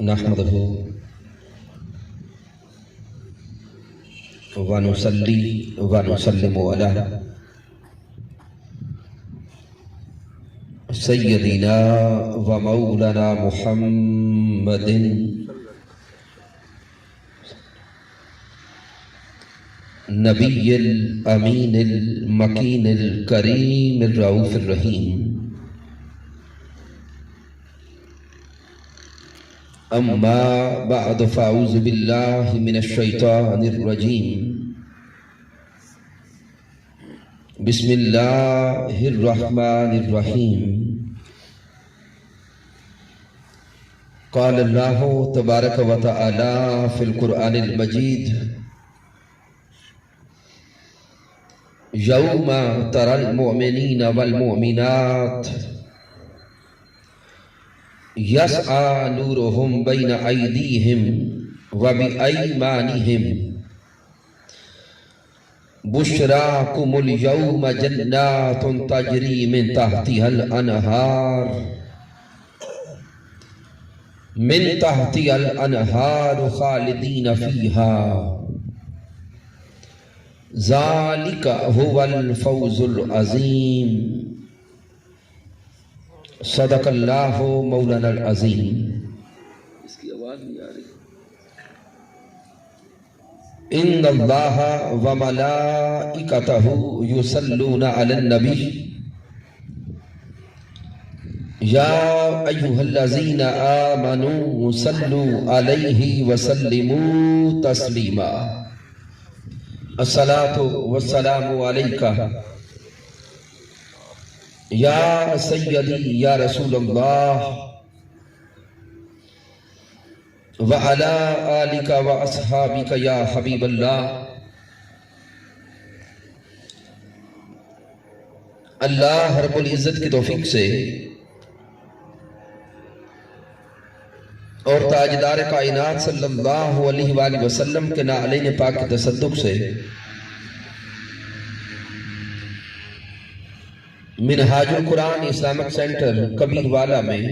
نحمده ونصلي ونسلم على سيدنا ومولانا محمد نبي الأمين المكين الكريم الرؤوف الرحيم. أما بعد فأعوذ بالله من الشيطان الرجيم. بسم الله الرحمن الرحيم. قال الله تبارك وتعالى في القرآن المجيد: يوم ترى المؤمنين والمؤمنات يسعى نورهم بين أيديهم وبأيمانهم بشراكم اليوم جنات تجري من تحتها الأنهار خالدين فيها ذلك هو الفوز العظيم. صدق اللہ مولانا العظیم. اس کی آواز نہیں آ رہی. ان اللہ وملائکتہ یصلون علی النبی یا ایھا الذین آمنوا صلوا علیہ وسلموا تسلیما. الصلاۃ والسلام علیک یا سیدی یا رسول اللہ وعلی آلک واصحابک یا حبیب اللہ. اللہ رب العزت کی توفیق سے اور تاجدار کائنات صلی اللہ علیہ وآلہ وسلم کے نعلین پاک کے تصدق سے منہاج القرآن اسلامک سینٹر کبیر والا میں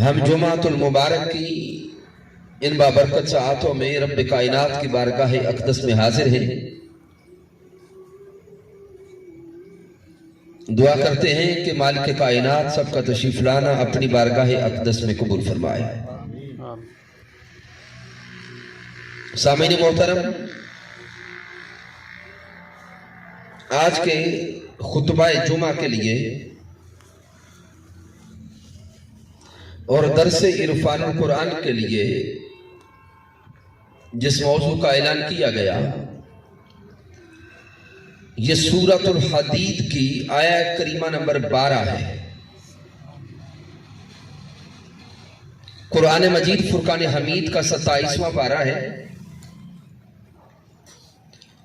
ہم جمعۃ المبارک کی ان بابرکت ساعتوں میں رب کائنات کی بارگاہ اقدس میں حاضر ہیں. دعا کرتے ہیں کہ مالک کائنات سب کا تشریف لانا اپنی بارگاہ اقدس میں قبول فرمائے. سامعین محترم، آج کے خطبہ جمعہ کے لیے اور درس عرفان القرآن کے لیے جس موضوع کا اعلان کیا گیا یہ سورۃ الحدید کی آیہ کریمہ نمبر 12 ہے. قرآن مجید فرقان حمید کا 27واں پارہ ہے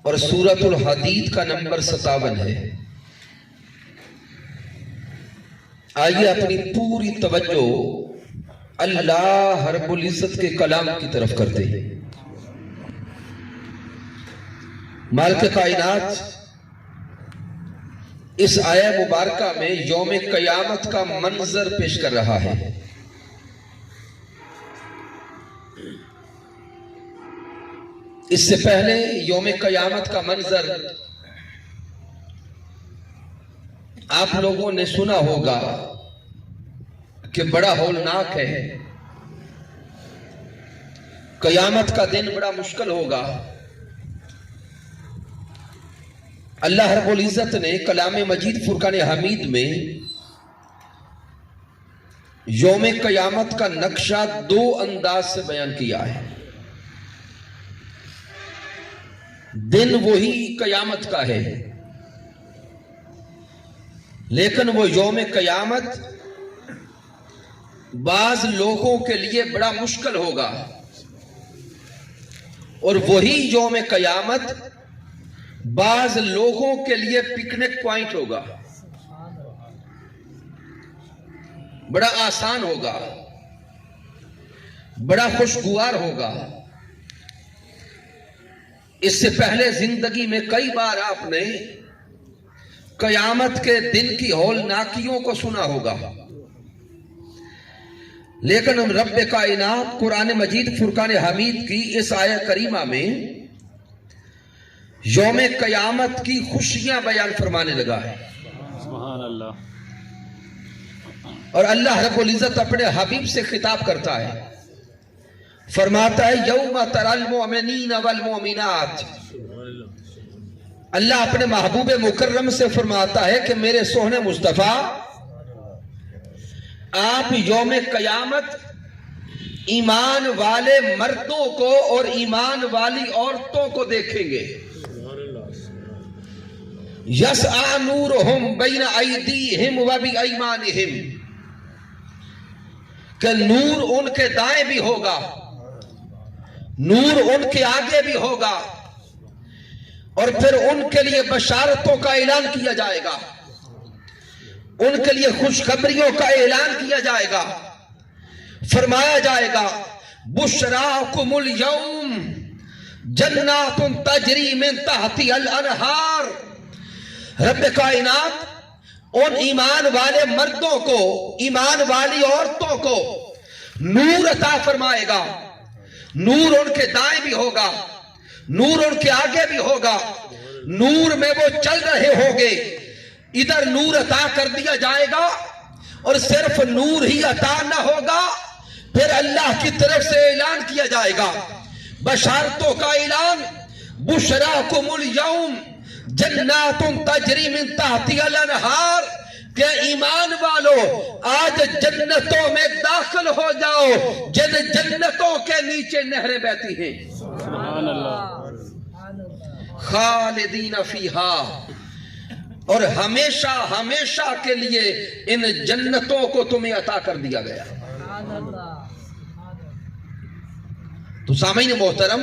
اور سورۃ الحدید کا نمبر 57 ہے. آئیے اپنی پوری توجہ اللہ رب العزت کے کلام کی طرف کرتے ہیں. مالک کائنات اس آیہ مبارکہ میں یوم قیامت کا منظر پیش کر رہا ہے. اس سے پہلے یوم قیامت کا منظر آپ لوگوں نے سنا ہوگا کہ بڑا ہولناک ہے. قیامت کا دن بڑا مشکل ہوگا. اللہ رب العزت نے کلام مجید فرقان حمید میں یوم قیامت کا نقشہ 2 انداز سے بیان کیا ہے. دن وہی قیامت کا ہے لیکن وہ یوم قیامت بعض لوگوں کے لیے بڑا مشکل ہوگا اور وہی یوم قیامت بعض لوگوں کے لیے پکنک پوائنٹ ہوگا. بڑا آسان ہوگا، بڑا خوشگوار ہوگا. اس سے پہلے زندگی میں کئی بار آپ نے قیامت کے دن کی ہولناکیوں کو سنا ہوگا، لیکن ہم رب کائنات قرآن مجید فرقان حمید کی اس آیت کریمہ میں یوم قیامت کی خوشیاں بیان فرمانے لگا ہے۔ سبحان اللہ۔ اور اللہ رب العزت اپنے حبیب سے خطاب کرتا ہے، فرماتا ہے یوم تری المؤمنین والمؤمنات۔ اللہ اپنے محبوب مکرم سے فرماتا ہے کہ میرے سوہنے مصطفیٰ، آپ یوم قیامت ایمان والے مردوں کو اور ایمان والی عورتوں کو دیکھیں گے۔ یسعی نورہم بین ایدیہم و بایمانہم، کہ نور ان کے دائیں بھی ہوگا، نور ان کے آگے بھی ہوگا، اور پھر ان کے لیے بشارتوں کا اعلان کیا جائے گا، ان کے لیے خوشخبریوں کا اعلان کیا جائے گا۔ فرمایا جائے گا بشراکم الیوم جنات تجری من تحتی الانہار۔ رب کائنات ان ایمان والے مردوں کو، ایمان والی عورتوں کو نور عطا فرمائے گا، نور ان کے دائیں بھی ہوگا، نور ان کے آگے بھی ہوگا، نور میں وہ چل رہے ہوں گے۔ ادھر نور عطا کر دیا جائے گا، اور صرف نور ہی عطا نہ ہوگا، پھر اللہ کی طرف سے اعلان کیا جائے گا، بشارتوں کا اعلان، بشراکم الیوم جنات تجری من تحتی الانہار، کہ ایمان والو آج جنتوں میں داخل ہو جاؤ جن جنتوں کے نیچے نہریں بہتی ہیں۔ سبحان اللہ۔ خالدین فیہا، اور ہمیشہ ہمیشہ کے لیے ان جنتوں کو تمہیں عطا کر دیا گیا۔ تو سامعین محترم،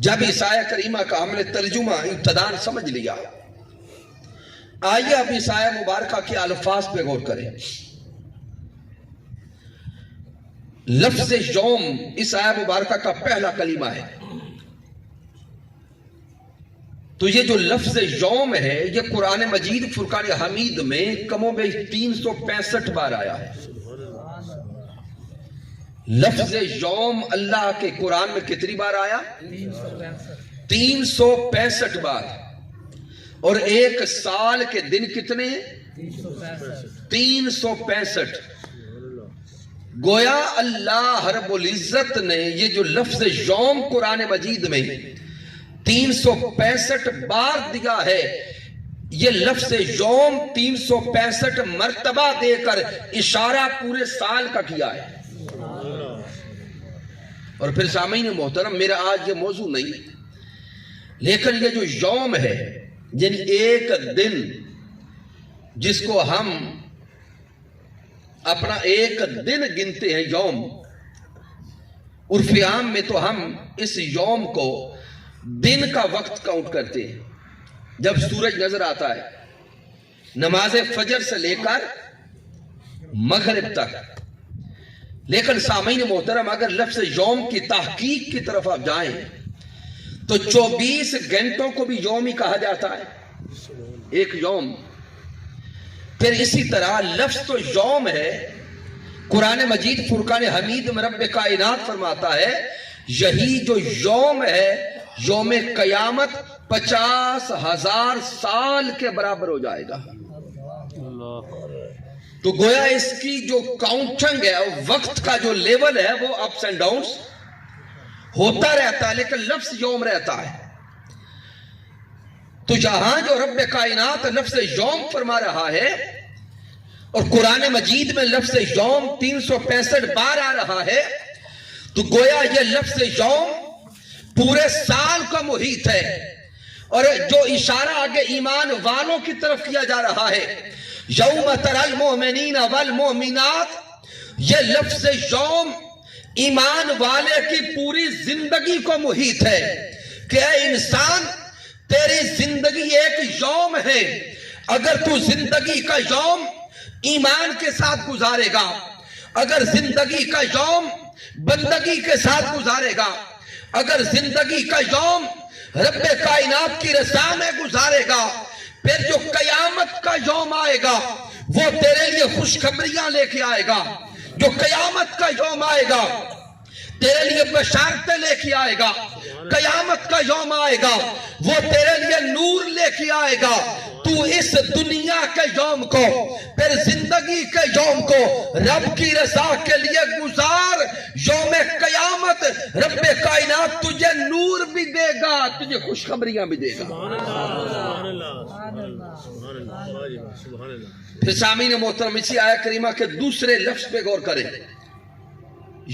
جب اس آیت کریمہ کا ہم نے ترجمہ ابتداءً سمجھ لیا، آئیے اب اس آیت مبارکہ کے الفاظ پہ غور کریں۔ لفظ یوم اس آیت مبارکہ کا پہلا کلمہ ہے۔ تو یہ جو لفظ یوم ہے یہ قرآن مجید فرقان حمید میں کم و بیش 365 بار آیا ہے۔ لفظ یوم اللہ کے قرآن میں کتنی بار آیا؟ 365 بار۔ اور ایک سال کے دن کتنے ہیں؟ 365۔ گویا اللہ رب العزت نے یہ جو لفظ یوم قرآن مجید میں 365 بار دیا ہے، یہ لفظ یوم 365 مرتبہ دے کر اشارہ پورے سال کا کیا ہے۔ اور پھر سامعین محترم، میرا آج یہ موضوع نہیں، لیکن یہ جو یوم ہے، یعنی ایک دن جس کو ہم اپنا ایک دن گنتے ہیں یوم، عرف عام میں تو ہم اس یوم کو دن کا وقت کاؤنٹ کرتے ہیں، جب سورج نظر آتا ہے، نماز فجر سے لے کر مغرب تک۔ لیکن سامعین محترم، اگر لفظ یوم کی تحقیق کی طرف آپ جائیں تو 24 گھنٹوں کو بھی یوم ہی کہا جاتا ہے، ایک یوم۔ پھر اسی طرح لفظ تو یوم ہے، قرآن مجید فرقان حمید میں رب کائنات فرماتا ہے یہی جو یوم ہے یوم قیامت 50,000 سال کے برابر ہو جائے گا۔ تو گویا اس کی جو کاؤنٹنگ ہے، وقت کا جو لیول ہے، وہ اپس اینڈ ڈاؤنز ہوتا رہتا ہے، لیکن لفظ یوم رہتا ہے۔ تو یہاں جو رب کائنات لفظ یوم فرما رہا ہے، اور قرآن مجید میں لفظ یوم 365 بار آ رہا ہے، تو گویا یہ لفظ یوم پورے سال کا محیط ہے۔ اور جو اشارہ آگے ایمان والوں کی طرف کیا جا رہا ہے، یوم تری المؤمنین والمؤمنات، یہ لفظ یوم ایمان والے کی پوری زندگی کو محیط ہے کہ اے انسان، تیری زندگی ایک یوم ہے۔ اگر تو زندگی کا یوم ایمان کے ساتھ گزارے گا، اگر زندگی کا یوم بندگی کے ساتھ گزارے گا، اگر زندگی کا یوم رب کائنات کی رضا میں گزارے گا، پھر جو قیامت کا یوم آئے گا وہ تیرے لیے خوشخبریاں لے کے آئے گا، جو قیامت کا یوم آئے گا تیرے لیے بشارتیں لے کے آئے گا، قیامت کا یوم آئے گا وہ تیرے لیے نور لے کے آئے گا۔ تو اس دنیا کے یوم کو پھر زندگی کے یوم کو رب کی رضا کے لیے گزار، یوم قیامت رب کائنات تجھے نور بھی دے گا، تجھے خوشخبریاں بھی دے گا۔ پھر سامعین محترم اسی آیت کریمہ کے دوسرے لفظ پہ غور کریں،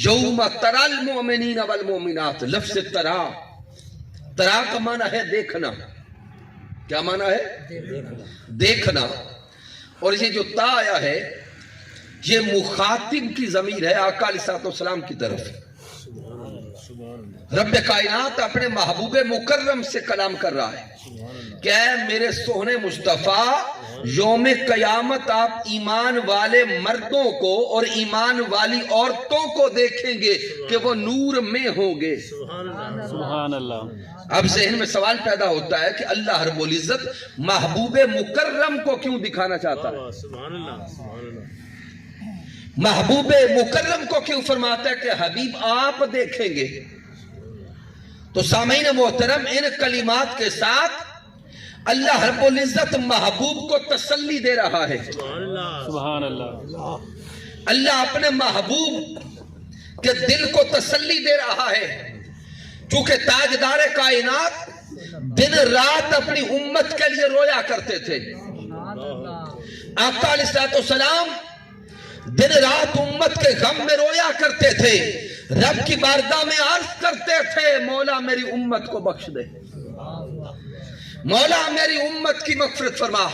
یوم تری المؤمنین والمؤمنات۔ لفظ ترا، ترا کا معنی ہے دیکھنا، کیا معنی ہے؟ دیکھنا۔ اور یہ جو تا آیا ہے یہ مخاطب کی ضمیر ہے آقا علیہ السلام کی طرف۔ رب کائنات اپنے محبوب مکرم سے کلام کر رہا ہے کہ اے میرے سوہنے مصطفیٰ، یوم قیامت آپ ایمان والے مردوں کو اور ایمان والی عورتوں کو دیکھیں گے کہ وہ نور میں ہوں گے۔ سبحان اللہ۔ اب ذہن میں سوال پیدا ہوتا ہے کہ اللہ رب العزت محبوب مکرم کو کیوں دکھانا چاہتا ہے؟ محبوب مکرم کو کیوں فرماتا ہے کہ حبیب آپ دیکھیں گے؟ تو سامعین محترم ان کلمات کے ساتھ اللہ رب العزت محبوب کو تسلی دے رہا ہے۔ سبحان اللہ۔ اللہ اپنے محبوب کے دل کو تسلی دے رہا ہے، چونکہ تاجدار کائنات دن رات اپنی امت کے لیے رویا کرتے تھے۔ آقا علیہ السلام دن رات امت کے غم میں رویا کرتے تھے، رب کی بارگاہ میں عرض کرتے تھے مولا میری امت کو بخش دے، مولا میری امت کی مغفرت فرما۔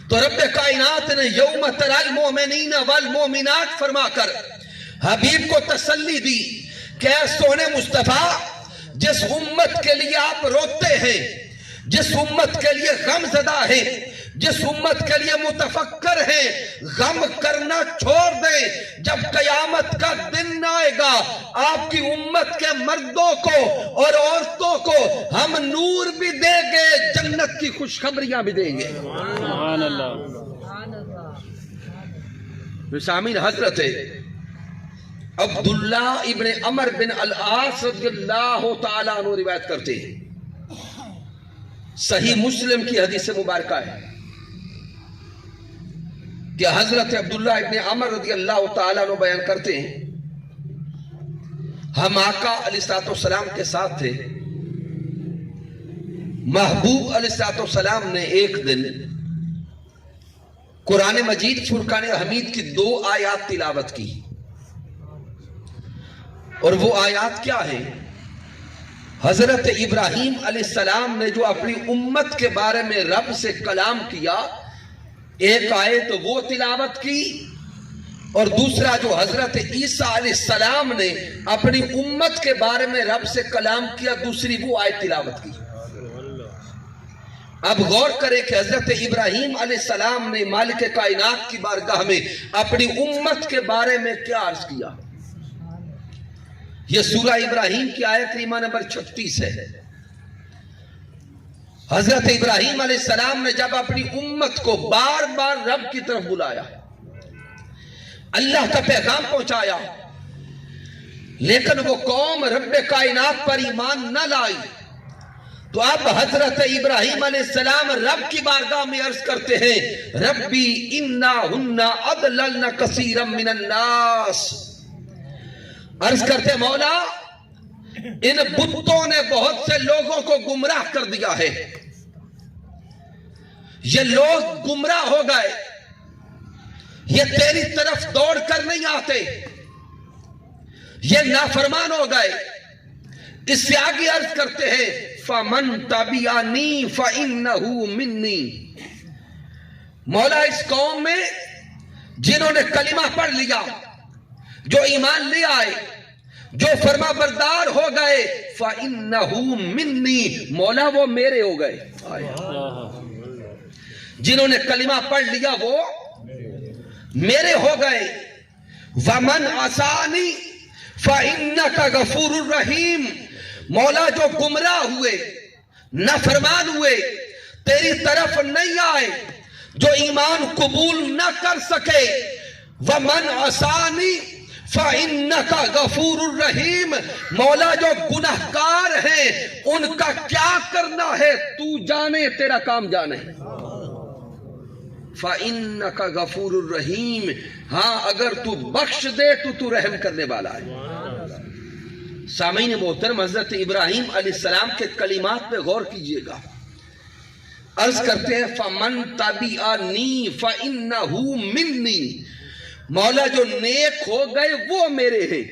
تو رب کائنات نے یوم تری المؤمنین والمؤمنات فرما کر حبیب کو تسلی دی کہ اے سونے مصطفیٰ، جس امت کے لیے آپ روتے ہیں، جس امت کے لیے غم زدہ ہیں، جس امت کے لیے متفکر ہیں، غم کرنا چھوڑ دیں۔ جب قیامت کا دن آئے گا آپ کی امت کے مردوں کو اور عورتوں کو ہم نور بھی دیں گے، جنت کی خوشخبریاں بھی دیں گے۔ سبحان اللہ۔ سامعین، حضرت عبداللہ ابن عمر بن العاص رضی اللہ تعالیٰ عنہ روایت کرتے ہیں، صحیح مسلم کی حدیث مبارکہ ہے کہ حضرت عبداللہ ابن عمر رضی اللہ تعالیٰ عنہ بیان کرتے ہیں ہم آقا علیہ السلام کے ساتھ تھے، محبوب علیہ السلام نے ایک دن قرآن مجید فرقان حمید کی 2 آیات تلاوت کی، اور وہ آیات کیا ہے؟ حضرت ابراہیم علیہ السلام نے جو اپنی امت کے بارے میں رب سے کلام کیا، ایک آیت وہ تلاوت کی، اور دوسرا جو حضرت عیسیٰ علیہ السلام نے اپنی امت کے بارے میں رب سے کلام کیا، دوسری وہ آیت تلاوت کی۔ اب غور کریں کہ حضرت ابراہیم علیہ السلام نے مالک کائنات کی بارگاہ میں اپنی امت کے بارے میں کیا عرض کیا۔ یہ سورہ ابراہیم کی آیت کریمہ نمبر 36 ہے۔ حضرت ابراہیم علیہ السلام نے جب اپنی امت کو بار بار رب کی طرف بلایا، اللہ کا پیغام پہنچایا، لیکن وہ قوم رب کائنات پر ایمان نہ لائی، تو اب حضرت ابراہیم علیہ السلام رب کی بارگاہ میں عرض کرتے ہیں ربی انہن اضللن کثیرا من الناس، عرض کرتے مولا ان بتوں نے بہت سے لوگوں کو گمراہ کر دیا ہے، یہ لوگ گمراہ ہو گئے، یہ تیری طرف دوڑ کر نہیں آتے، یہ نافرمان ہو گئے۔ اس سے آگے عرض کرتے ہیں فَمَن تَبِعَنِي فَإِنَّهُ مِنِّي، مولا اس قوم میں جنہوں نے کلمہ پڑھ لیا، جو ایمان لے آئے، جو فرما بردار ہو گئے، فَإِنَّهُ مِنِّي، مولا وہ میرے ہو گئے۔ جنہوں نے کلمہ پڑھ لیا وہ میرے ہو گئے۔ وَمَنْ عَصَانِي فَإِنَّكَ غَفُورٌ رَحِيمٌ، مولا جو گمراہ ہوئے، نافرمان ہوئے، تیری طرف نہیں آئے، جو ایمان قبول نہ کر سکے، وَمَنْ عَصَانِي فَإِنَّكَ غَفُورٌ رَحِيمٌ، مولا جو گناہگار ہیں ان کا کیا کرنا ہے تو جانے، تیرا کام جانے۔ فَإِنَّكَ غَفُورٌ رَحِيمٌ، ہاں اگر تو بخش دے تو رحم کرنے والا ہے۔ سامعین محترم، حضرت ابراہیم علیہ السلام کے کلمات پہ غور کیجئے گا۔ عرض کرتے ہیں فَمَن تَبِعَنِي فَإِنَّهُ مِنِّي، مولا جو نیک ہو گئے وہ میرے ہیں۔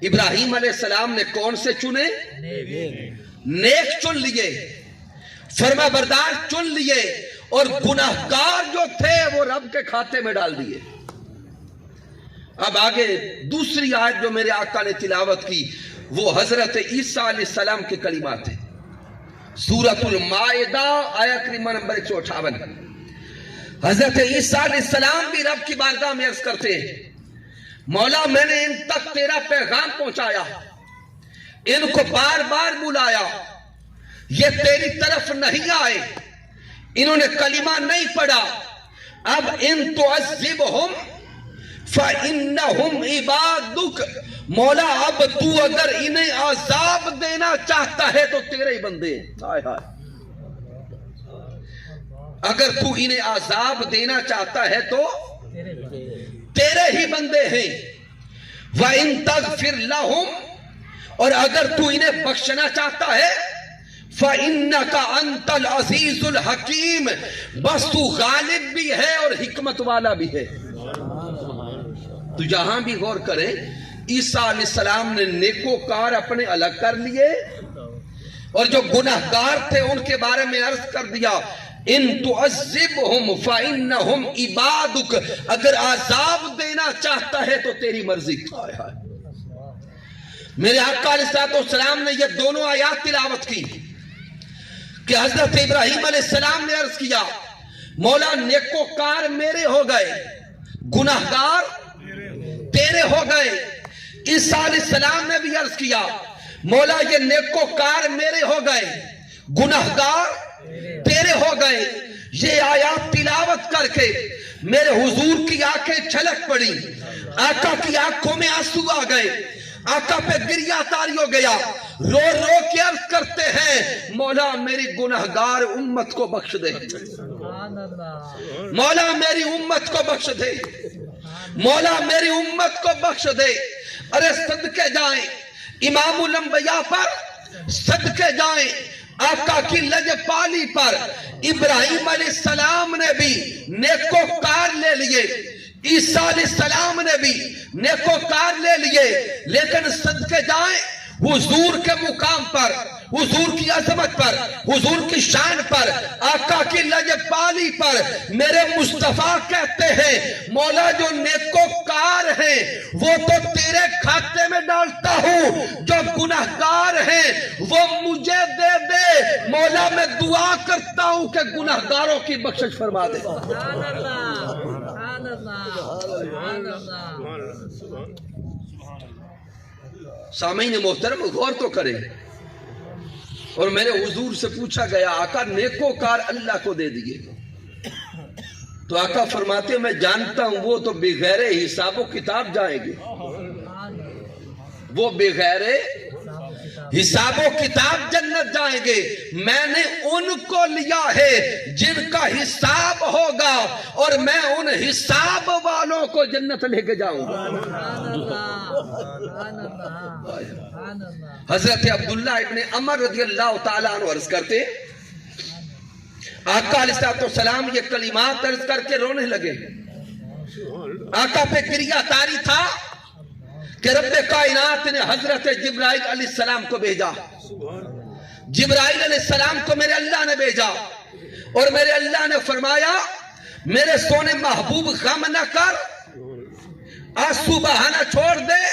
ابراہیم علیہ السلام نے کون سے چنے؟ نیک چن لیے، فرما بردار چن لیے، اور گناہگار جو تھے وہ رب کے کھاتے میں ڈال دیے۔ اب آگے دوسری آیت جو میرے آقا نے تلاوت کی وہ حضرت عیسیٰ علیہ السلام کے کلمات ہیں، سورۃ المائدہ آیت نمبر 158۔ حضرت عیسیٰ علیہ السلام بھی رب کی بارگاہ میں عرض کرتے ہیں مولا میں نے ان تک تیرا پیغام پہنچایا، ان کو بار بار بلایا، یہ تیری طرف نہیں آئے، انہوں نے کلمہ نہیں پڑھا، اب ان تعذبہم فَإِنَّهُمْ عِبَادُكَ، مولا اب تو اگر انہیں عذاب دینا چاہتا ہے تو تیرے ہی بندے ہیں۔ اگر تو انہیں عذاب دینا چاہتا ہے تو تیرے ہی بندے ہیں۔ وَإِن تَغْفِرْ لَهُمْ، اور اگر تو انہیں بخشنا چاہتا ہے فَإِنَّكَ أَنْتَ الْعَزِيزُ الْحَكِيمُ، بس تو غالب بھی ہے اور حکمت والا بھی ہے۔ تو جہاں بھی غور کریں، عیسیٰ علیہ السلام نے نیکوکار اپنے الگ کر لیے، اور جو گناہگار تھے ان کے بارے میں عرض کر دیا ان تعذبہم فإنہم عبادک، اگر عذاب دینا چاہتا ہے تو تیری مرضی۔ میرے آقا علیہ السلام نے یہ دونوں آیات تلاوت کی کہ حضرت ابراہیم علیہ السلام نے عرض کیا مولا نیکوکار میرے ہو گئے، گناہگار تیرے ہو گئے۔ عیسیٰ علیہ السلام نے بھی عرض کیا مولا یہ نیکوکار میرے ہو گئے، گناہگار تیرے ہو گئے۔ یہ آیات تلاوت کر کے میرے حضور کی آنکھیں چھلک پڑی، آقا کی آنکھوں میں آنسو آ گئے، آقا پہ گریہ طاری ہو گیا، رو رو کے عرض کرتے ہیں مولا میری گناہگار امت کو بخش دے، مولا میری امت کو بخش دے، مولا میری امت کو بخش دے۔ ارے صدقے جائیں امام الانبیاء پر، صدقے جائیں آقا کی لجپالی پر۔ ابراہیم علیہ السلام نے بھی نیکوکار لے لیے، عیسیٰ علیہ السلام نے بھی نیکوکار لے لیے، لیکن صدقے جائیں حضور کے مقام پر، حضور کی عظمت پر، حضور کی شان پر، آقا کی لجپالی پر میرے مصطفیٰ کہتے ہیں مولا جو نیکوکار ہیں وہ تو تیرے کھاتے میں ڈالتا ہوں، جو گناہگار ہیں وہ مجھے دے دے، مولا میں دعا کرتا ہوں کہ گناہگاروں کی بخشش فرما دے۔ سامعین محترم غور تو کریں، اور میرے حضور سے پوچھا گیا آقا نیکوکار اللہ کو دے دیے، تو آقا فرماتے ہیں میں جانتا ہوں وہ تو بغیر حساب و کتاب جائیں گے، وہ بغیر حساب و کتاب جنت جائیں گے، میں نے ان کو لیا ہے جن کا حساب ہوگا، اور میں ان حساب والوں کو جنت لے کے جاؤں گا۔ حضرت عبداللہ ابن عمر رضی اللہ تعالیٰ عنہ عرض کرتے آقا علیہ السلام یہ کلمات عرض کر کے رونے لگے، آقا پہ گریہ طاری تھا کہ رب کائنات نے حضرت جبرائیل علیہ السلام کو بھیجا، جبرائیل علیہ السلام کو میرے اللہ نے بھیجا، اور میرے اللہ نے فرمایا میرے سونے محبوب غم نہ کر، آنسو بہانا چھوڑ دے،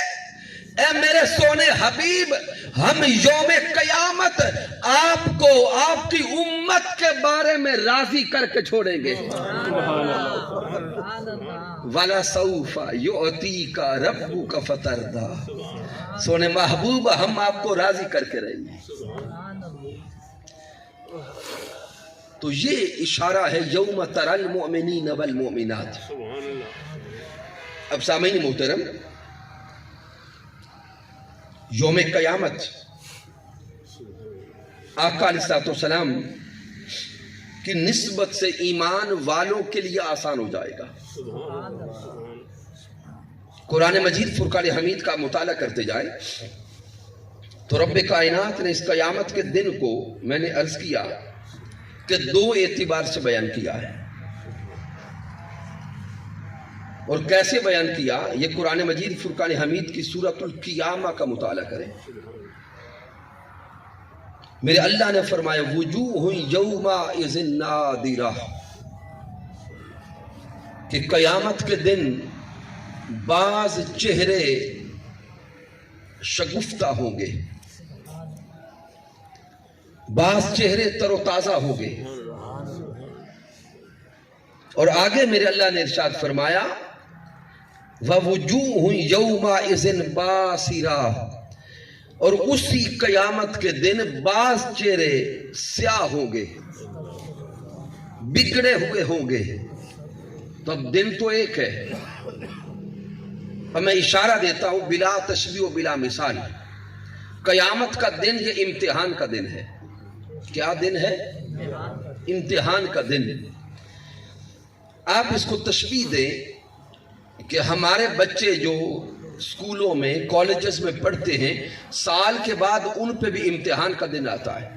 اے میرے سونے حبیب، ہم یوم قیامت آپ کو آپ کی امت کے بارے میں راضی کر کے چھوڑیں گے۔ سبحان اللہ وَلَسَوْفَ يُعْتِيكَ رَبُّكَ فَتَرْضَىٰ، سونے محبوب ہم آپ کو راضی کر کے رہیں گے۔ تو یہ اشارہ ہے یوم تری المؤمنین والمؤمنات۔ اب سامعین محترم، یوم قیامت آقا علیہ السلام کی نسبت سے ایمان والوں کے لیے آسان ہو جائے گا۔ قرآن مجید فرقان حمید کا مطالعہ کرتے جائیں تو رب کائنات نے اس قیامت کے دن کو، میں نے عرض کیا کہ دو اعتبار سے بیان کیا ہے۔ اور کیسے بیان کیا؟ یہ قرآن مجید فرقان حمید کی سورۃ القیامہ کا مطالعہ کریں۔ میرے اللہ نے فرمایا وجوہ یومئذ ناظرہ، کہ قیامت کے دن بعض چہرے شگفتہ ہوں گے، بعض چہرے تر و تازہ ہوں گے۔ اور آگے میرے اللہ نے ارشاد فرمایا وَوُجُوهٌ يَوْمَئِذٍ بَاسِرَةٌ، اور اسی قیامت کے دن بعض چہرے سیاہ ہوں گے، بگڑے ہوئے ہوں گے۔ تو اب دن تو ایک ہے، اور میں اشارہ دیتا ہوں بلا تشبیہ و بلا مثال، قیامت کا دن یہ امتحان کا دن ہے۔ کیا دن ہے؟ امتحان کا دن۔ آپ اس کو تشبیہ دیں کہ ہمارے بچے جو اسکولوں میں کالجز میں پڑھتے ہیں، سال کے بعد ان پہ بھی امتحان کا دن آتا ہے۔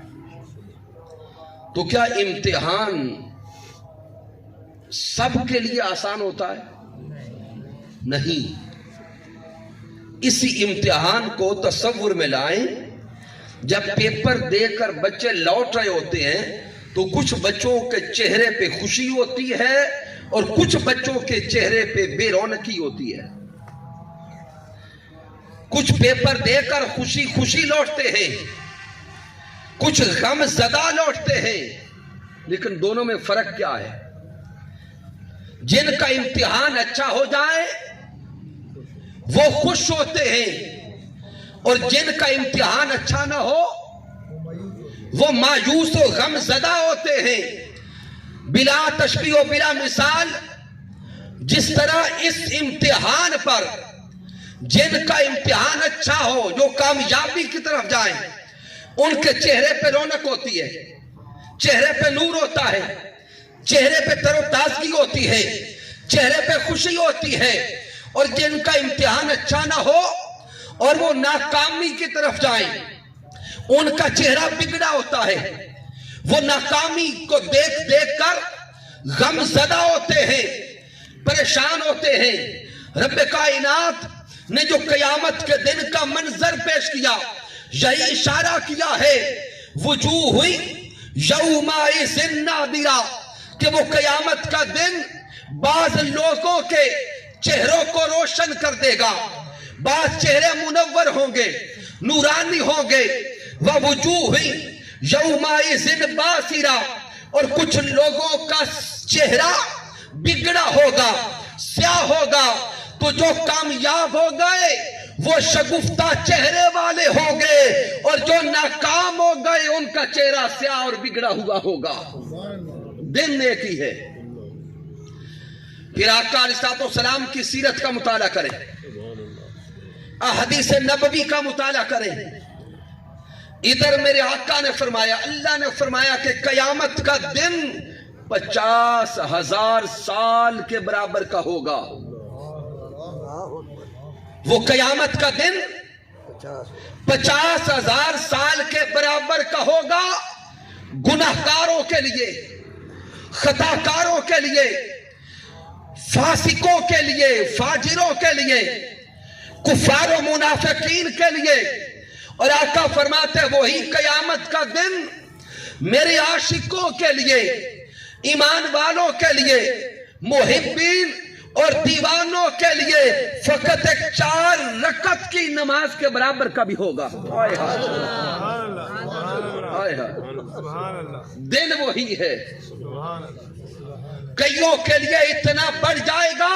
تو کیا امتحان سب کے لیے آسان ہوتا ہے؟ نہیں۔ اسی امتحان کو تصور میں لائیں، جب پیپر دے کر بچے لوٹ رہے ہوتے ہیں تو کچھ بچوں کے چہرے پہ خوشی ہوتی ہے اور کچھ بچوں کے چہرے پہ بے رونقی ہوتی ہے۔ کچھ پیپر دے کر خوشی خوشی لوٹتے ہیں، کچھ غم زدہ لوٹتے ہیں، لیکن دونوں میں فرق کیا ہے؟ جن کا امتحان اچھا ہو جائے وہ خوش ہوتے ہیں، اور جن کا امتحان اچھا نہ ہو وہ مایوس و غم زدہ ہوتے ہیں۔ بلا تشبیہ و بلا مثال، جس طرح اس امتحان پر جن کا امتحان اچھا ہو، جو کامیابی کی طرف جائیں، ان کے چہرے پہ رونق ہوتی ہے، چہرے پہ نور ہوتا ہے، چہرے پہ تر و تازگی ہوتی ہے، چہرے پہ خوشی ہوتی ہے۔ اور جن کا امتحان اچھا نہ ہو اور وہ ناکامی کی طرف جائیں، ان کا چہرہ بگڑا ہوتا ہے، وہ ناکامی کو دیکھ دیکھ کر غم زدہ ہوتے ہیں، پریشان ہوتے ہیں۔ رب کائنات نے جو قیامت کے دن کا منظر پیش کیا، یہی اشارہ کیا ہے وجوہ یومئذ ناظرہ، کہ وہ قیامت کا دن بعض لوگوں کے چہروں کو روشن کر دے گا، بعض چہرے منور ہوں گے، نورانی ہوں گے۔ وَوُجُوهٍ يَوْمَئِذٍ بَاسِرَةٌ، اور کچھ لوگوں کا چہرہ بگڑا ہوگا، سیاہ ہوگا۔ تو جو کامیاب ہو گئے وہ شگفتہ چہرے والے ہوں گے، اور جو ناکام ہو گئے ان کا چہرہ سیاہ اور بگڑا ہوا ہوگا۔ دن ایک ہی ہے۔ پھر آقا علیہ السلام کی سیرت کا مطالعہ کریں، احادیث نبوی کا مطالعہ کریں۔ ادھر میرے آقا نے فرمایا، اللہ نے فرمایا کہ قیامت کا دن 50,000 سال کے برابر کا ہوگا۔ وہ قیامت کا دن 50,000 سال کے برابر کا ہوگا، گناہگاروں کے لیے، خطاکاروں کے لیے، فاسقوں کے لیے، فاجروں کے لیے، کفار و منافقین کے لیے۔ اور آقا فرماتے ہیں وہی قیامت کا دن میرے عاشقوں کے لیے، ایمان والوں کے لیے، محبین اور دیوانوں کے لیے فقط ایک 4 رکعت کی نماز کے برابر کا بھی ہوگا. دن وہی ہے. کئیوں کے لیے اتنا بڑھ جائے گا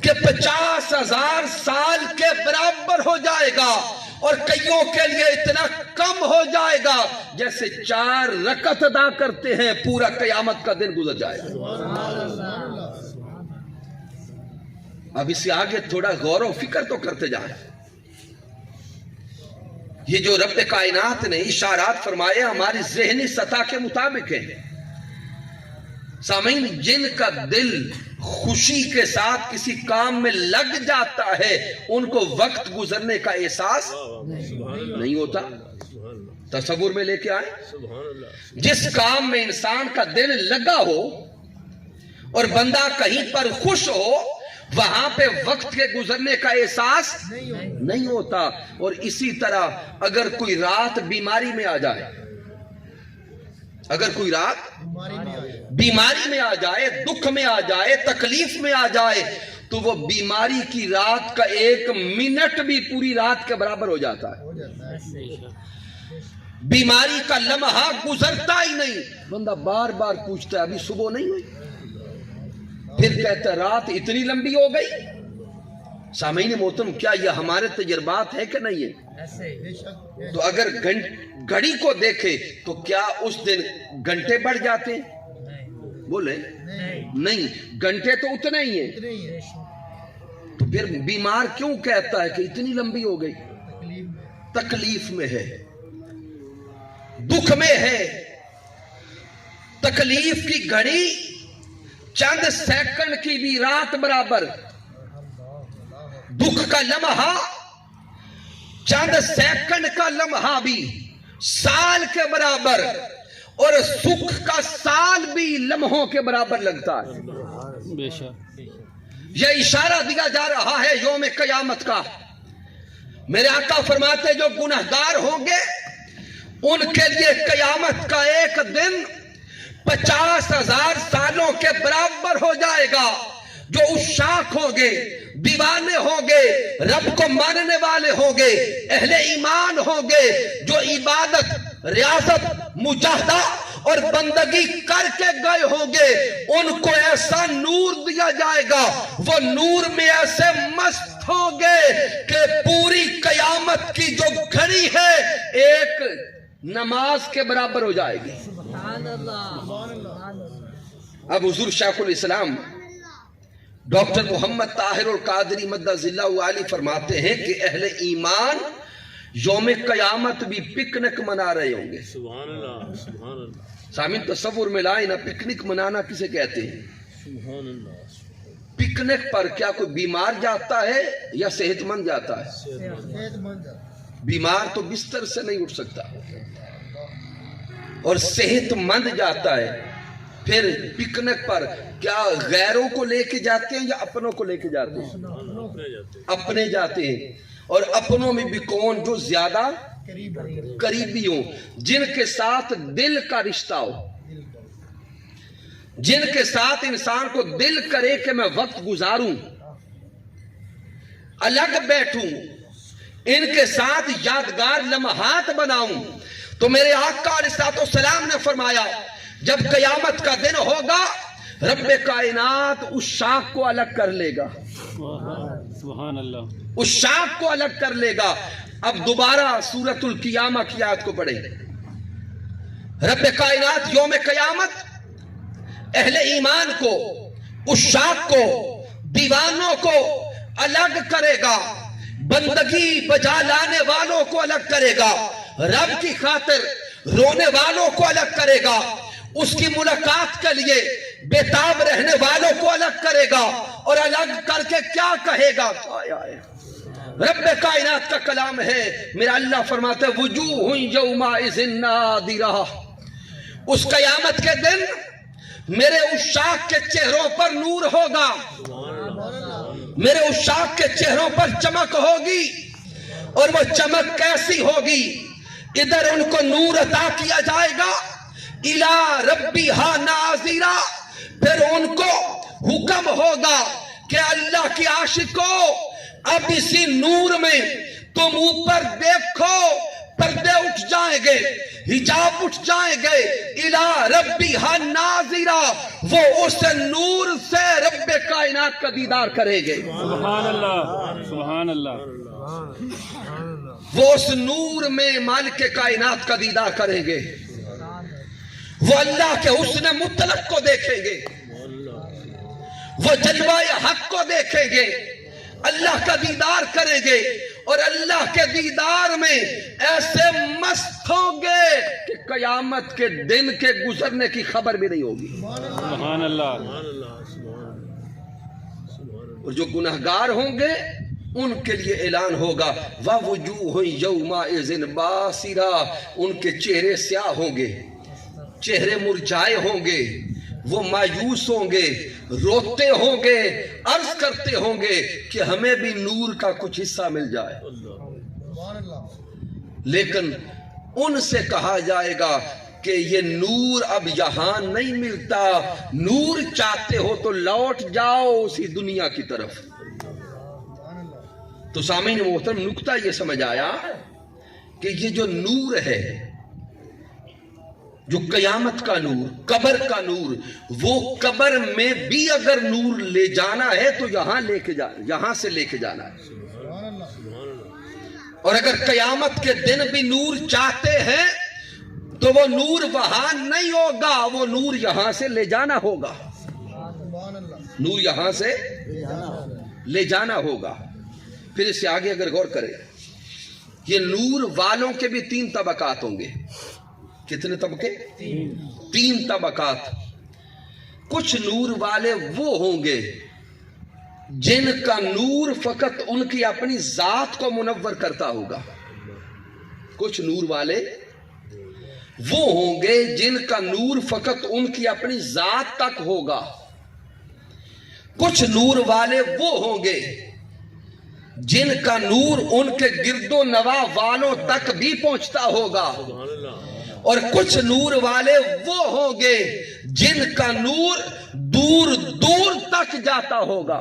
کہ 50,000 سال کے برابر ہو جائے گا، اور کئیوں کے لیے اتنا کم ہو جائے گا جیسے 4 رکعت ادا کرتے ہیں پورا قیامت کا دن گزر جائے گا. اب اس سے آگے تھوڑا غور و فکر تو کرتے جائیں. یہ جو رب کائنات نے اشارات فرمائے ہماری ذہنی سطح کے مطابق ہیں. سامعین، جن کا دل خوشی کے ساتھ کسی کام میں لگ جاتا ہے ان کو وقت گزرنے کا احساس نہیں ہوتا. تصور میں لے کے آئے، جس کام میں انسان کا دل لگا ہو اور بندہ کہیں پر خوش ہو، وہاں پہ وقت کے گزرنے کا احساس نہیں ہوتا. اور اسی طرح اگر کوئی رات بیماری میں آ جائے، اگر کوئی رات بیماری میں آ جائے، دکھ میں آ جائے، تکلیف میں آ جائے، تو وہ بیماری کی رات کا 1 منٹ بھی پوری رات کے برابر ہو جاتا ہے. بیماری کا لمحہ گزرتا ہی نہیں. بندہ بار بار پوچھتا ہے ابھی صبح نہیں ہوئی، پھر کہتا ہے رات اتنی لمبی ہو گئی. سامعین محترم، کیا یہ ہمارے تجربات ہے کہ نہیں ہے؟ تو اگر گھڑی کو دیکھے تو کیا اس دن گھنٹے بڑھ جاتے ہیں؟ بولے نہیں، گھنٹے تو اتنے ہی ہیں. تو پھر بیمار کیوں کہتا ہے کہ اتنی لمبی ہو گئی؟ تکلیف میں ہے، دکھ میں ہے. تکلیف کی گھڑی چند سیکنڈ کی بھی رات برابر، دکھ کا لمحہ چند سیکنڈ کا لمحہ بھی سال کے برابر، اور سکھ کا سال بھی لمحوں کے برابر لگتا ہے. بے شک یہ اشارہ دیا جا رہا ہے یوم قیامت کا. میرے آقا فرماتے جو گنہگار ہوں گے ان کے لیے قیامت کا ایک دن 50,000 سالوں کے برابر ہو جائے گا. جو عشاق ہوں گے، دیوانے ہوں گے، رب کو ماننے والے ہوں گے، اہل ایمان ہوں گے، جو عبادت، ریاضت، مجاہدہ اور بندگی کر کے گئے ہوں گے، ان کو ایسا نور دیا جائے گا، وہ نور میں ایسے مست ہوں گے کہ پوری قیامت کی جو گھڑی ہے ایک نماز کے برابر ہو جائے گی. اب حضور شیخ الاسلام ڈاکٹر محمد طاہر القادری مدد اللہ علی فرماتے ہیں کہ اہل ایمان یوم قیامت بھی پکنک منا رہے ہوں گے. سبحان اللہ، سبحان اللہ. سامعین تصور میں لائیں نا، پکنک منانا کسے کہتے ہیں؟ سبحان اللہ. پکنک پر کیا کوئی بیمار جاتا ہے یا صحت مند جاتا ہے؟ بیمار تو بستر سے نہیں اٹھ سکتا، اور صحت مند جاتا ہے. پھر پکنک پر کیا غیروں کو لے کے جاتے ہیں یا اپنوں کو لے کے جاتے ہیں؟ اپنے جاتے ہیں. اور اپنوں میں بھی کون؟ جو زیادہ قریبی ہوں، جن کے ساتھ دل کا رشتہ ہو، جن کے ساتھ انسان کو دل کرے کہ میں وقت گزاروں، الگ بیٹھوں، ان کے ساتھ یادگار لمحات بناؤں. تو میرے آقا علیہ السلام نے فرمایا جب قیامت کا دن ہوگا رب کائنات اس شاخ کو الگ کر لے گا. سبحان اللہ. اس شاخ کو الگ کر لے گا. اب دوبارہ سورۃ القیامہ کی آیت کو پڑھیں. رب کائنات یوم قیامت اہل ایمان کو، اس شاخ کو، دیوانوں کو الگ کرے گا، بندگی بجا لانے والوں کو الگ کرے گا، رب کی خاطر رونے والوں کو الگ کرے گا، اس کی ملاقات کے لیے بےتاب رہنے والوں کو الگ کرے گا. اور الگ کر کے کیا کہے گا؟ رب کائنات کا کلام ہے. میرا اللہ فرماتا ہے وجوہ یومئذ ناظرہ. اس قیامت کے دن میرے عشاق کے چہروں پر نور ہوگا، میرے عشاق کے چہروں پر چمک ہوگی. اور وہ چمک کیسی ہوگی؟ ادھر ان کو نور عطا کیا جائے گا، الی ربہا ناظرہ. پھر ان کو حکم ہوگا کہ اللہ کی عاشقوں اب اسی نور میں تم اوپر دیکھو، پردے اٹھ جائیں گے، حجاب اٹھ جائیں گے، الہ ربیہا ناظرہ، وہ اس نور سے رب کائنات کا دیدار کریں گے۔ سبحان اللہ، سبحان اللہ، وہ اس نور میں مالک کائنات کا دیدار کریں گے، وہ اللہ کے حسن مطلق کو دیکھیں گے، وہ جلوہ حق کو دیکھیں گے، اللہ کا دیدار کریں گے، اور اللہ کے دیدار میں ایسے مست ہوں گے کہ قیامت کے دن کے گزرنے کی خبر بھی نہیں ہوگی۔ سبحان اللہ۔ اور جو گناہگار ہوں گے ان کے لیے اعلان ہوگا وَوُجُوهٌ يَوْمَئِذٍ بَاسِرَةٌ، ان کے چہرے سیاہ ہوں گے، چہرے مرجھائے ہوں گے، وہ مایوس ہوں گے، روتے ہوں گے، عرض کرتے ہوں گے کہ ہمیں بھی نور کا کچھ حصہ مل جائے۔ لیکن ان سے کہا جائے گا کہ یہ نور اب یہاں نہیں ملتا، نور چاہتے ہو تو لوٹ جاؤ اسی دنیا کی طرف۔ تو سامعین محترم، نکتہ یہ سمجھ آیا کہ یہ جو نور ہے، جو قیامت کا نور، قبر کا نور، وہ قبر میں بھی اگر نور لے جانا ہے تو یہاں سے لے کے جانا ہے، اور اگر قیامت کے دن بھی نور چاہتے ہیں تو وہ نور وہاں نہیں ہوگا، وہ نور یہاں سے لے جانا ہوگا، نور یہاں سے لے جانا ہوگا۔ پھر اس سے آگے اگر غور کریں، یہ نور والوں کے بھی 3 طبقات ہوں گے۔ کتنے طبقے؟ 3 طبقات۔ کچھ نور والے وہ ہوں گے جن کا نور فقط ان کی اپنی ذات کو منور کرتا ہوگا۔ کچھ نور والے وہ ہوں گے جن کا نور فقط ان کی اپنی ذات تک ہوگا۔ کچھ نور والے وہ ہوں گے جن کا نور ان کے گرد و نواح والوں تک بھی پہنچتا ہوگا، اور کچھ نور والے وہ ہوں گے جن کا نور دور دور تک جاتا ہوگا۔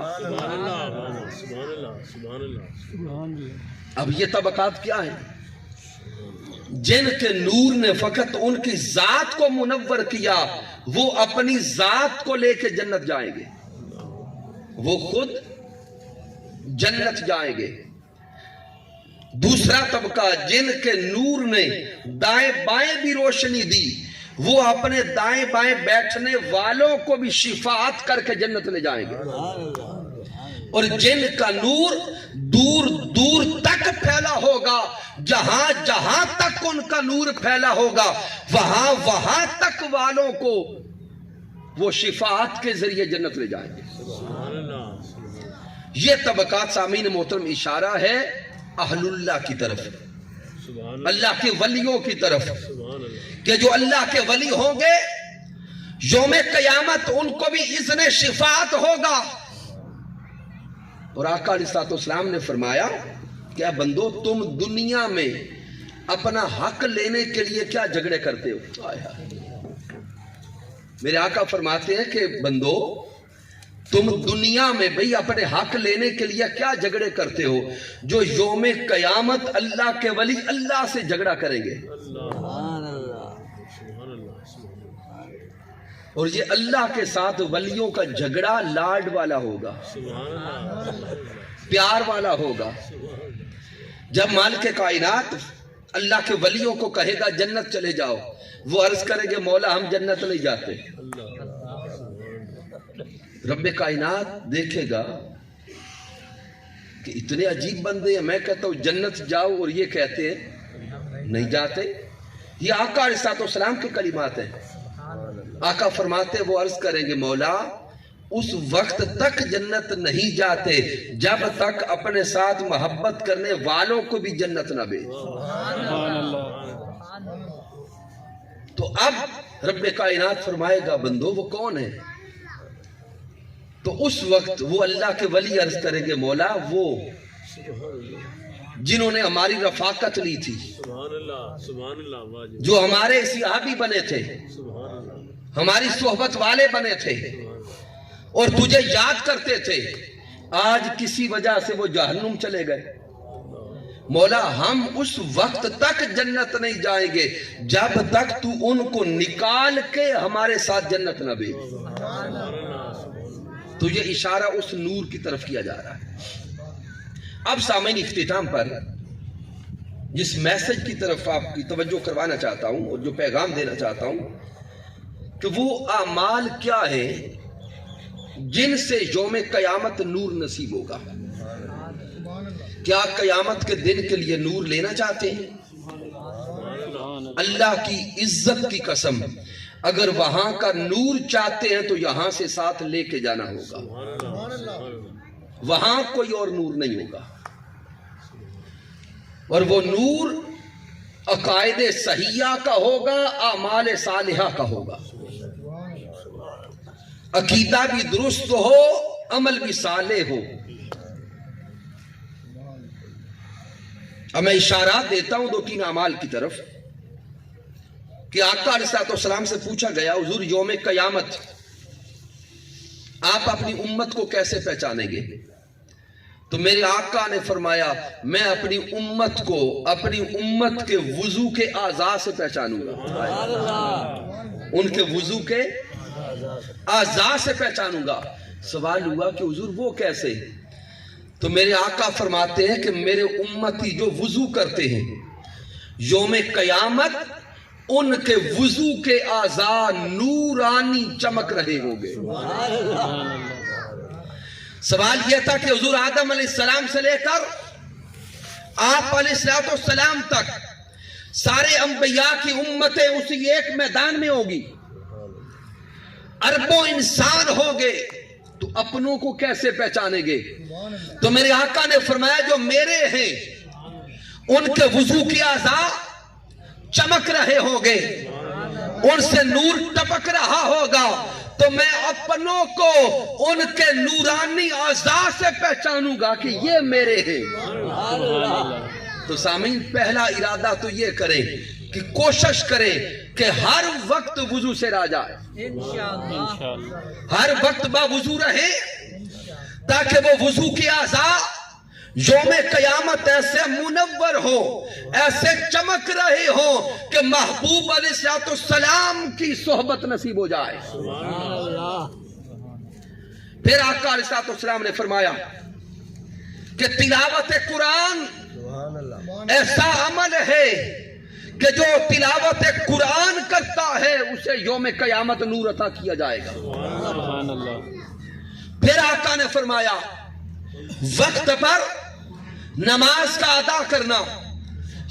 اب یہ طبقات کیا ہیں؟ جن کے نور نے فقط ان کی ذات کو منور کیا، وہ اپنی ذات کو لے کے جنت جائیں گے، وہ خود جنت جائیں گے۔ دوسرا طبقہ، جن کے نور نے دائیں بائیں بھی روشنی دی، وہ اپنے دائیں بائیں بیٹھنے والوں کو بھی شفاعت کر کے جنت لے جائیں گے، اور جن کا نور دور دور تک پھیلا ہوگا، جہاں جہاں تک ان کا نور پھیلا ہوگا وہاں وہاں تک والوں کو وہ شفاعت کے ذریعے جنت لے جائیں گے۔ یہ طبقات سامعین محترم اشارہ ہے اہل اللہ کی طرف، اللہ کے ولیوں کی طرف، کہ جو اللہ کے ولی ہوں گے یوم قیامت ان کو بھی اذن شفاعت ہوگا۔ اور آقا علیہ السلام نے فرمایا کہ اے بندو، تم دنیا میں اپنا حق لینے کے لیے کیا جھگڑے کرتے ہو؟ میرے آقا فرماتے ہیں کہ بندو، تم دنیا میں بھئی اپنے حق لینے کے لیے کیا جھگڑے کرتے ہو؟ جو یوم قیامت اللہ کے ولی اللہ سے جھگڑا کریں گے، اور یہ اللہ کے ساتھ ولیوں کا جھگڑا لاڈ والا ہوگا، پیار والا ہوگا۔ جب مالک کائنات اللہ کے ولیوں کو کہے گا جنت چلے جاؤ، وہ عرض کریں گے مولا ہم جنت نہیں جاتے۔ رب کائنات دیکھے گا کہ اتنے عجیب بندے ہیں، میں کہتا ہوں جنت جاؤ اور یہ کہتے ہیں نہیں جاتے۔ یہ آقا علیہ السلام کے کلمات ہیں۔ آقا فرماتے وہ عرض کریں گے مولا اس وقت تک جنت نہیں جاتے جب تک اپنے ساتھ محبت کرنے والوں کو بھی جنت نہ بھیج۔ تو اب رب کائنات فرمائے گا بندو وہ کون ہے؟ تو اس وقت وہ اللہ کے ولی عرض کریں گے مولا وہ جنہوں نے ہماری رفاقت لی تھی، جو ہمارے صحابی بنے تھے، ہماری صحبت والے بنے تھے، اور تجھے یاد کرتے تھے، آج کسی وجہ سے وہ جہنم چلے گئے، مولا ہم اس وقت تک جنت نہیں جائیں گے جب تک تو ان کو نکال کے ہمارے ساتھ جنت نہ بھیج۔ تو یہ اشارہ اس نور کی طرف کیا جا رہا ہے۔ اب سامعین، اختتام پر جس میسج کی طرف آپ کی توجہ کروانا چاہتا ہوں اور جو پیغام دینا چاہتا ہوں کہ وہ اعمال کیا ہے جن سے یوم قیامت نور نصیب ہوگا۔ کیا قیامت کے دن کے لیے نور لینا چاہتے ہیں؟ اللہ کی عزت کی قسم، اگر وہاں کا نور چاہتے ہیں تو یہاں سے ساتھ لے کے جانا ہوگا، وہاں کوئی اور نور نہیں ہوگا، اور وہ نور عقائد صحیحہ کا ہوگا، اعمال صالحہ کا ہوگا، عقیدہ بھی درست ہو، عمل بھی صالح ہو۔ اب میں اشارات دیتا ہوں 2-3 اعمال کی طرف کہ آقا علیہ السلام سے پوچھا گیا، حضور یوم قیامت آپ اپنی امت کو کیسے پہچانیں گے؟ تو میرے آقا نے فرمایا، میں اپنی امت کو اپنی امت کے وضو کے اعضاء سے پہچانوں گا، ان کے وضو کے اعضاء سے پہچانوں گا۔ سوال ہوا کہ حضور وہ کیسے؟ تو میرے آقا فرماتے ہیں کہ میرے امتی جو وضو کرتے ہیں یوم قیامت ان کے وضو کے اعضاء نورانی چمک رہے ہوں گے۔ سوال یہ تھا کہ حضور آدم علیہ السلام سے لے کر آپ علیہ السلام تک سارے انبیاء کی امتیں اسی ایک میدان میں ہوگی، اربوں انسان ہوگے، تو اپنوں کو کیسے پہچانیں گے؟ تو میرے آقا نے فرمایا جو میرے ہیں ان کے وضو کی اعضاء چمک رہے ہوگے، ان سے نور ٹپک رہا ہوگا، تو میں اپنوں کو ان کے نورانی اعضاء سے پہچانوں گا کہ یہ میرے ہیں۔ تو سامعین، پہلا ارادہ تو یہ کریں کہ کوشش کریں کہ ہر وقت وضو سے رہ جائے، ہر وقت با وضو رہے، تاکہ وہ وضو کی اعضاء یوم قیامت ایسے منور ہو، ایسے چمک رہے ہو کہ محبوب علیہ السلام کی صحبت نصیب ہو جائے۔ پھر آقا علیہ السلام نے فرمایا کہ تلاوت قرآن ایسا عمل ہے کہ جو تلاوت قرآن کرتا ہے اسے یوم قیامت نور عطا کیا جائے گا۔ سبحان اللہ۔ پھر آقا نے فرمایا وقت پر نماز کا ادا کرنا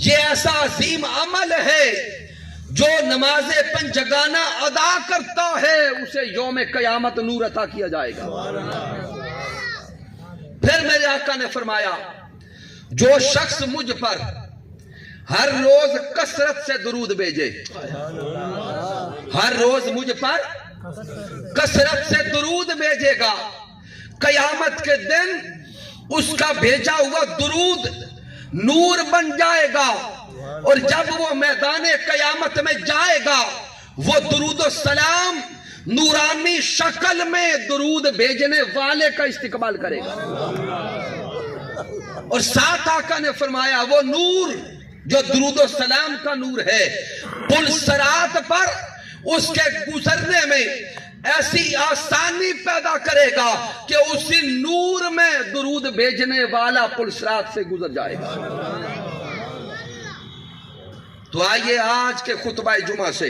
یہ ایسا عظیم عمل ہے، جو نماز پنجگانہ ادا کرتا ہے اسے یوم قیامت نور عطا کیا جائے گا۔ پھر میرے آقا نے فرمایا جو شخص مجھ پر ہر روز کثرت سے درود بھیجے، ہر روز مجھ پر کثرت سے درود بھیجے گا، قیامت کے دن اس کا بھیجا ہوا درود نور بن جائے گا، اور جب وہ میدان قیامت میں جائے گا وہ درود و سلام نورانی شکل میں درود بھیجنے والے کا استقبال کرے گا۔ اور ساتھ آقا نے فرمایا وہ نور جو درود و سلام کا نور ہے، پل صراط پر اس کے گزرنے میں ایسی آسانی پیدا کرے گا کہ اسی نور میں درود بھیجنے والا پل صراط سے گزر جائے گا۔ تو آئیے آج کے خطبہ جمعہ سے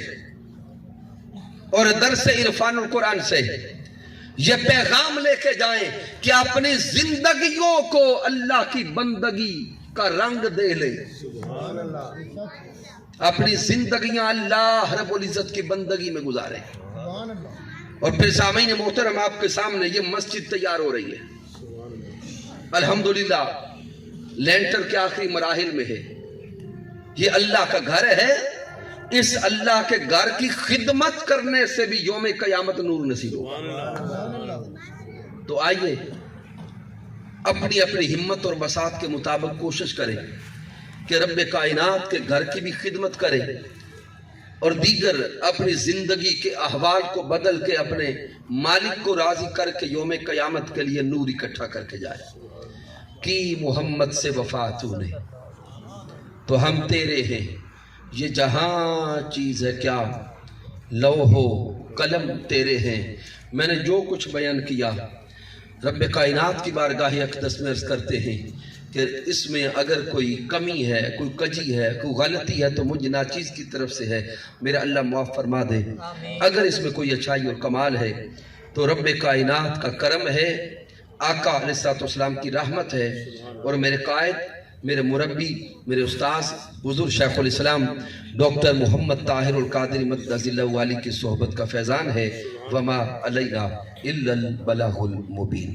اور درس عرفان القرآن سے یہ پیغام لے کے جائیں کہ اپنی زندگیوں کو اللہ کی بندگی کا رنگ دے لیں، اپنی زندگیاں اللہ رب العزت کی بندگی میں گزاریں۔ اور پھر سامعین محترم، آپ کے سامنے یہ مسجد تیار ہو رہی ہے، الحمدللہ لینٹر کے آخری مراحل میں ہے، یہ اللہ کا گھر ہے، اس اللہ کے گھر کی خدمت کرنے سے بھی یوم قیامت نور نصیب ہوگا۔ تو آئیے اپنی اپنی ہمت اور بساط کے مطابق کوشش کریں کہ رب کائنات کے گھر کی بھی خدمت کریں، اور دیگر اپنی زندگی کے احوال کو بدل کے اپنے مالک کو راضی کر کے یوم قیامت کے لیے نور اکٹھا کر کے جائے. کی محمد سے وفا تو نے تو ہم تیرے ہیں، یہ جہاں چیز ہے کیا لوح و قلم تیرے ہیں. میں نے جو کچھ بیان کیا رب کائنات کی بارگاہ اقدس میں عرض کرتے ہیں کہ اس میں اگر کوئی کمی ہے، کوئی کجی ہے، کوئی غلطی ہے تو مجھ ناچیز کی طرف سے ہے، میرا اللہ معاف فرما دے. اگر اس میں کوئی اچھائی اور کمال ہے تو رب کائنات کا کرم ہے، آقا علیہ السلام کی رحمت ہے، اور میرے قائد، میرے مربی، میرے استاذ حضور شیخ الاسلام ڈاکٹر محمد طاہر القادری مدد اللہ علی کی صحبت کا فیضان ہے. وما علینا الا البلاغ المبین.